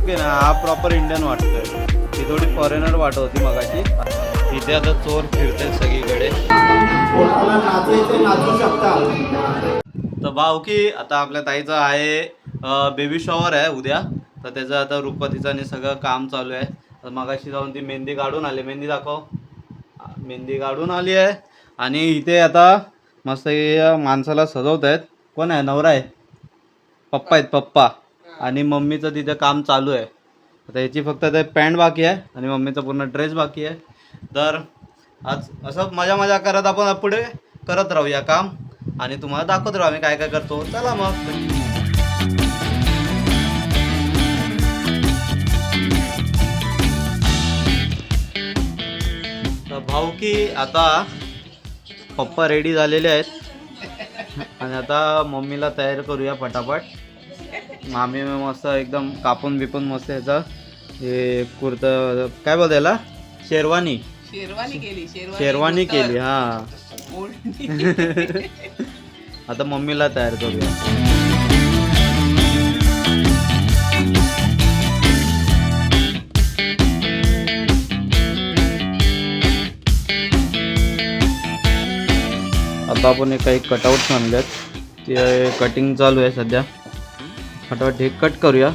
की ना हा प्रॉपर इंडियन वाटतोय. ती थोडी फॉरेनर वाटत होती मगाशी. इथे आता चोर फिरते सगळीकडे. कोणाला नाचायचं नाचू शकता. तर भाऊ की आता आपल्या ताईचं आहे बेबी शॉवर आहे उद्या. तर त्याचं आता रुपतीचं आणि सगळं काम चालू आहे. तर मगाशी जाऊन ती मेहंदी काढून आली. मेहंदी दाखव. मेहंदी काढून आली आहे. आणि इथे आता मस्त माणसाला सजवत आहेत. कोण आहे? नवरा आहे. पप्पा आहेत पप्पा. आणि मम्मीचं तिथे काम चालू आहे. आता याची फक्त ते पॅन्ट बाकी आहे आणि मम्मीचा पूर्ण ड्रेस बाकी आहे. तर आज असं मजा मजा करत आपण पुढे करत राहूया काम. आणि तुम्हाला दाखवत राहू आम्ही काय काय करतो. चला मग. तर भाऊ की आता पप्पा रेडी झालेले आहेत आणि आता मम्मीला तयार करूया पटापट. मामी मस्त एकदम कापून बिपून मस्त याचा हे कुर्ता काय बोलता याला शेरवानी शेरवानी केली हा. आता मम्मीला तयार करूया. आता आपण काही कटआउट आणलेत. ते कटिंग चालू आहे सध्या. फटाफट हे कट करूया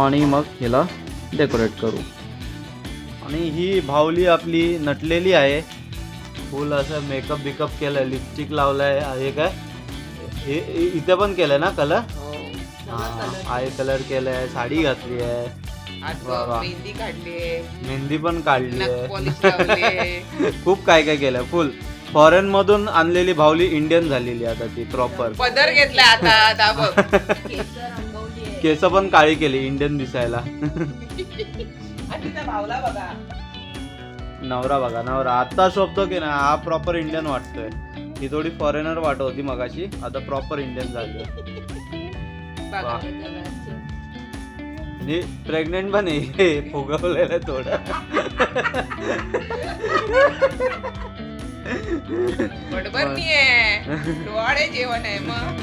आणि मग ह्याला डेकोरेट करू. आणि ही भावली आपली नटलेली आहे. फुल असं मेकअप बिकअप केलं. लिपस्टिक लावलाय. हे काय हे इथे पण केलंय ना कलर. आय कलर केलाय. साडी घातली आहे. मेहंदी पण काढली आहे. खूप काय काय केलंय. फुल फॉरेन मधून आणलेली भावली इंडियन झालेली आता ती प्रॉपर. पदर घेतला आता. केस पण काळी केली इंडियन दिसायला. नवरा बघा नवरा आता शोभतो की ना हा प्रॉपर इंडियन वाटतोय. ही थोडी फॉरेनर वाटत होती मगाशी. आता प्रॉपर इंडियन झाली. आणि प्रेग्नेंट पण आहे. फुगवलेलं थोडं. बरोबर नाहीये. डोळे जेवण आहे मग.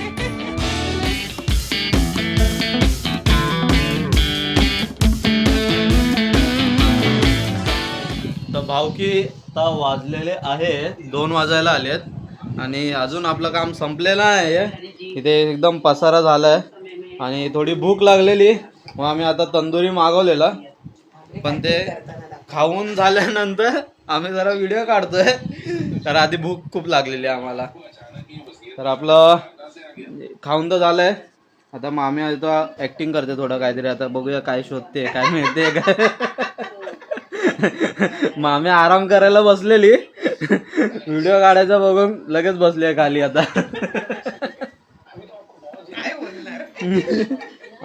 तर भावकी आता वाजलेले आहेत 2 वाजायला आलेत आणि अजून आपलं काम संपलेलं आहे. इथे एकदम पसारा झालाय आणि थोडी भूक लागलेली. मग आम्ही आता तंदुरी मागवलेला. पण ते खाऊन झाल्यानंतर आम्ही जरा व्हिडिओ काढतोय. तर आधी भूक खूप लागलेली आम्हाला. तर आपलं खाऊन तर झालंय. आता मामी आता ऍक्टिंग करते थोडं काहीतरी. आता बघूया काय शोधते काय मिळते काय. मामी आराम करायला बसलेली. व्हिडिओ काढायचा बघून लगेच बसली खाली आता.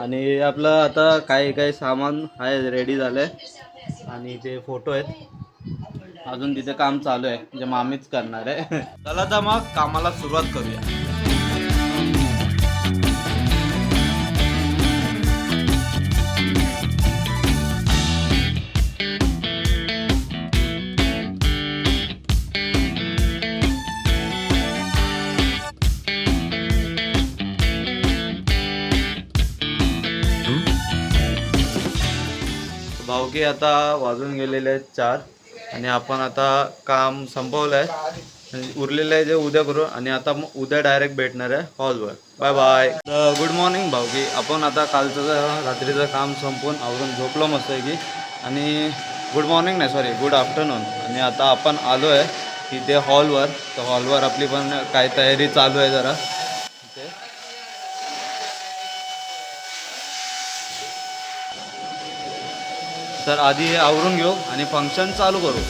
आणि आपलं आता काय काय सामान आहे रेडी झालंय. आणि ते फोटो आहेत. अजून तिथे काम चालू आहे. म्हणजे मामीच करणार आहे. चला तर मग कामाला सुरुवात करूया. भावकी आता वाजून गेलेले आहेत 4 आणि आपण आता काम संपवलं आहे. उरलेलं आहे जे उद्या करू. आणि आता उद्या डायरेक्ट भेटणार आहे हॉलवर. Bye bye. गुड मॉर्निंग भावकी. आपण आता कालचं रात्रीचं काम संपवून आवरून झोपलो मस्त आहे की. आणि गुड मॉर्निंग नाही सॉरी गुड आफ्टरनून. आणि आता आपण आलो आहे तिथे हॉलवर. तर हॉलवर आपली पण काय तयारी चालू आहे जरा. तर आधी हे आवरून घेऊ आणि फंक्शन चालू करू.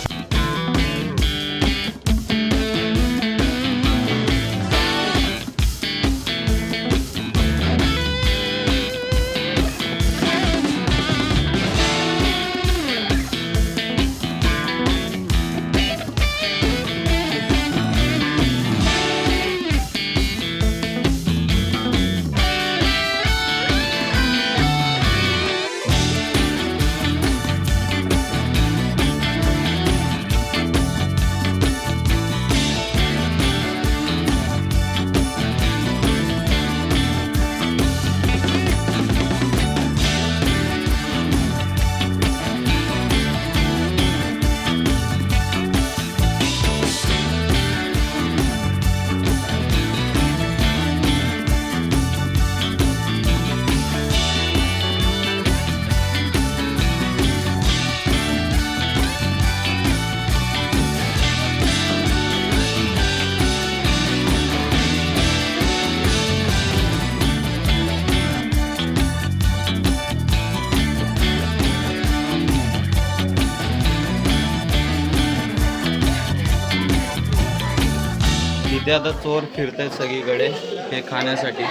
इथे आता चोर फिरतायत सगळीकडे हे खाण्यासाठी.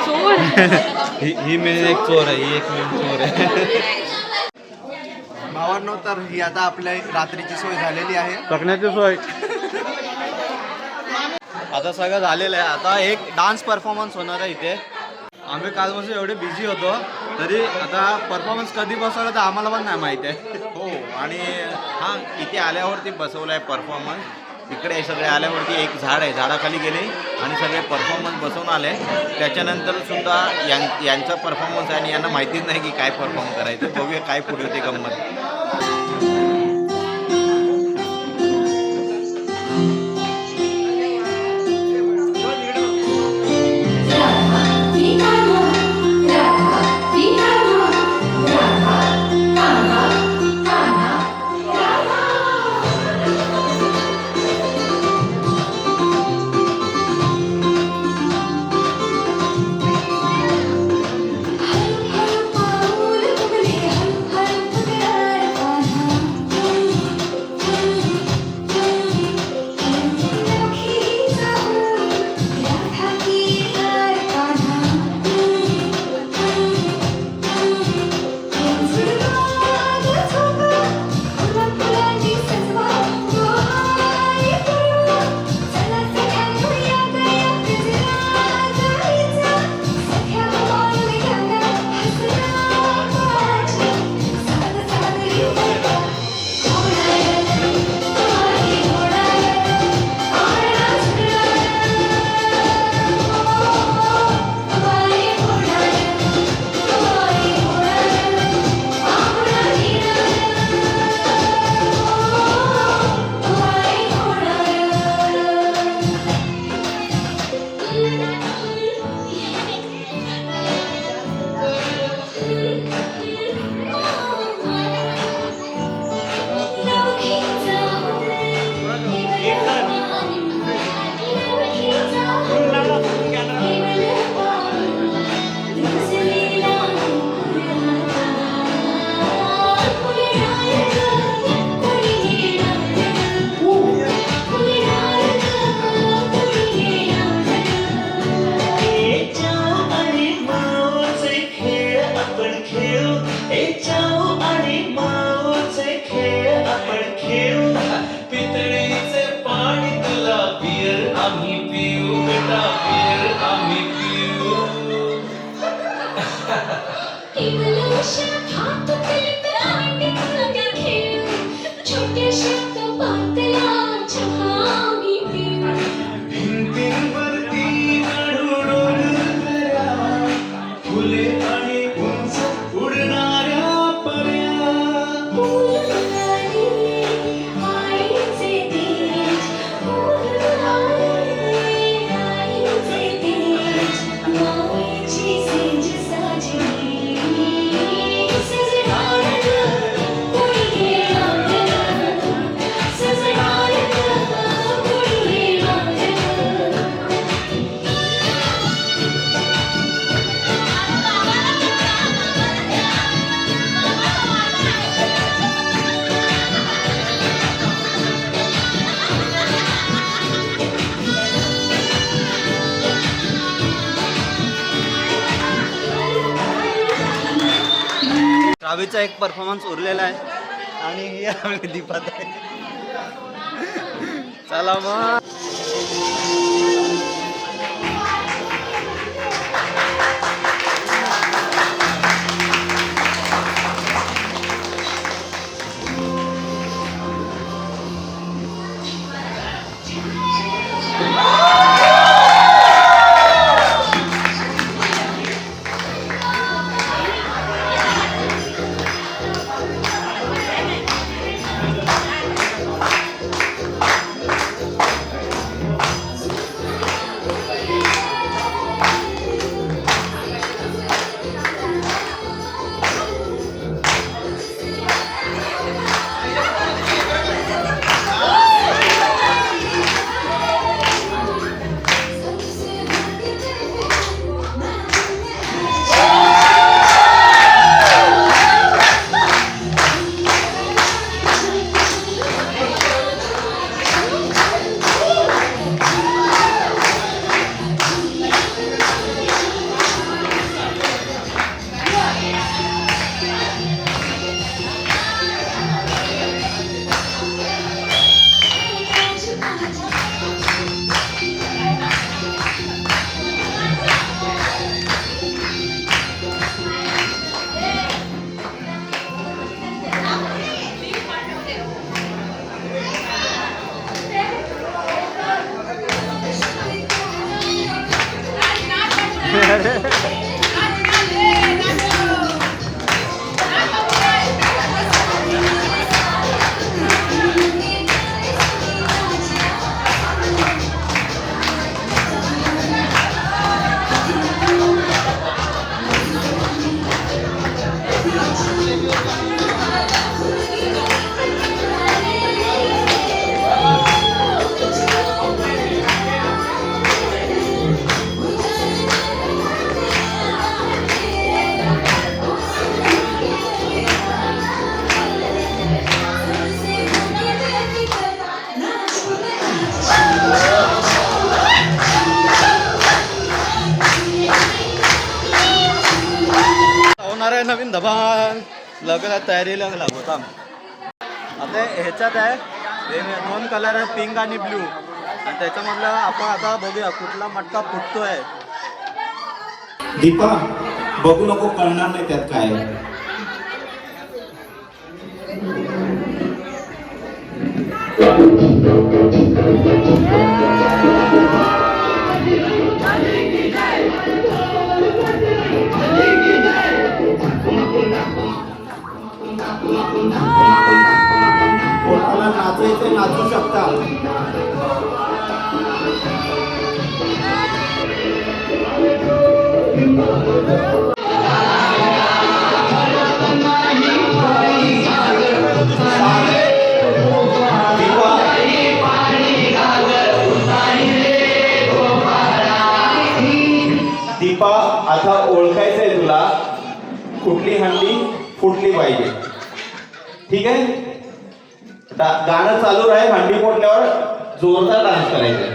चोर ही मेन एक चोर आहे, ही एक मेन चोर आहे. भावांनो, तर ही आता आपल्या रात्रीची सोय झालेली आहे. चकण्याची सोय आता सगळं झालेलं आहे. आता एक डान्स परफॉर्मन्स होणार आहे इथे. आम्ही कालपासून एवढे बिझी होतो तरी आता परफॉर्मन्स कधी बसवला तर आम्हाला पण नाही माहिती आहे. हो, आणि हां, इथे आल्यावरती बसवला आहे परफॉर्मन्स. इकडे सगळे आल्यावरती एक झाड आहे, झाडाखाली गेले आणि सगळे परफॉर्मन्स बसवून आले. त्याच्यानंतर सुद्धा यांचा परफॉर्मन्स आहे आणि यांना माहितीच नाही की काय परफॉर्म करायचं. बघूया काय पुढे होते गंमत. रावीचा एक परफॉर्मन्स उरलेला आहे आणि ही आपली दीपात आहे. चला मग. होणार आहे नवीन धमाल लग्न तयारीला लागतो आता ह्याच्यात आहे हे 2 कलर आहे पिंक आणि ब्ल्यू आणि त्याच्यामधला आपण आता बघूया कुठला मटका फुटतोय. दीपा बघू नको कळणार नाही त्यात काय आहे. कोणाला नाचायचं नाचू शकता. दीपा आता ओळखायचंय तुला कुठली हंडी फुटली पाहिजे. ठीक आहे गाणं चालू राहील हंडी फोडल्यावर जोरदार डान्स करायचा.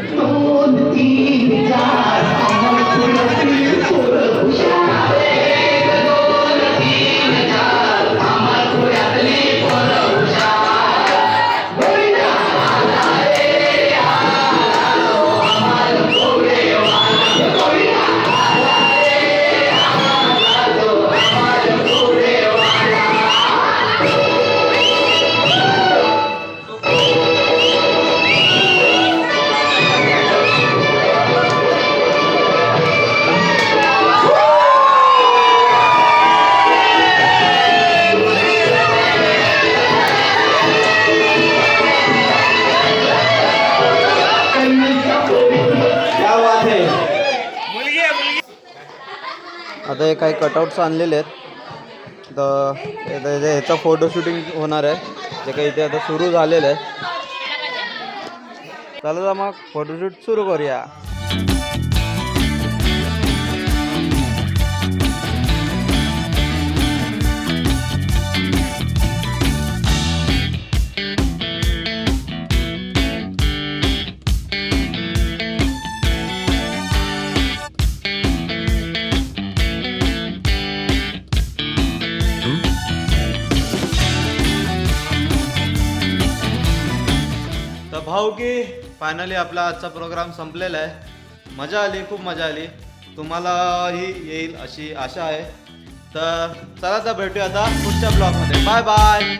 आता हे काही कटआउट्स आणलेले आहेत तर ह्याचं फोटो शूटिंग होणार आहे जे काही इथे आता सुरू झालेलं आहे. चला मग फोटोशूट सुरू करूया. भाऊ की फायनली आपला आजचा प्रोग्राम संपलेला आहे. मजा आली खूप मजा आली तुम्हालाही येईल अशी आशा आहे. तर चला तर भेटूया आता पुढच्या ब्लॉगमध्ये. Bye bye.